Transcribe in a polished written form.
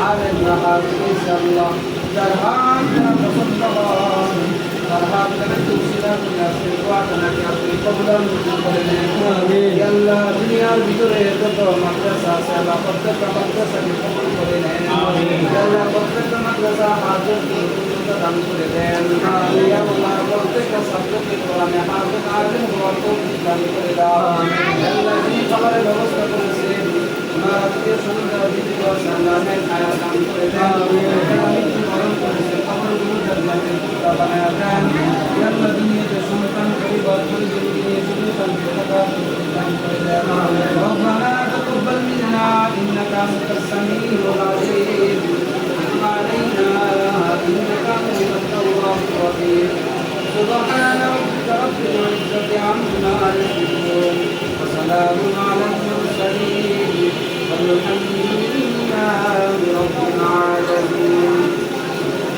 আলেমরা হাফিজ আল্লাহ যার হাত যারা পছন্দ হন তার হাত যারা তুলসিরা করে আসলে দোয়া তাকে আপনি কবুল করে নেন আল্লাহ দুনিয়ার ভিতরে যত মাদ্রাসা আছে আল্লাহ প্রত্যেকটা মাদ্রাসাকে কবুল করে নেন আল্লাহ প্রত্যেকটা মাদ্রাসা হাজত দান করে দেন আল্লাহ প্রত্যেকটা ছাত্রকে কোরআনে হাফেজ আলেম হওয়ার তৌফিক দান করে দাও আল্লাহ যিনি খাবারের ব্যবস্থা করেছেন ওনার আত্মীয় স্বজনরা জীবিত আছে আল্লাহ খায়া দান করে দেন মৃত্যুবরণ করেছে কবরগুলো জান্নাতের টুকরা বানায়া দেন আল্লাহ দুনিয়াতে সন্তান পরিবার পরিজন নিয়ে সুখে শান্তিতে থাকার তৌফিক দান করে দেন রব্বানা তাকাব্বাল মিন্না ইন্নাকা আনতাস সামিউল আলিম وتب علينا إنك أنت التواب الرحيم سبحان ربك رب العزة عما يصفون وسلام على المرسلين والحمد لله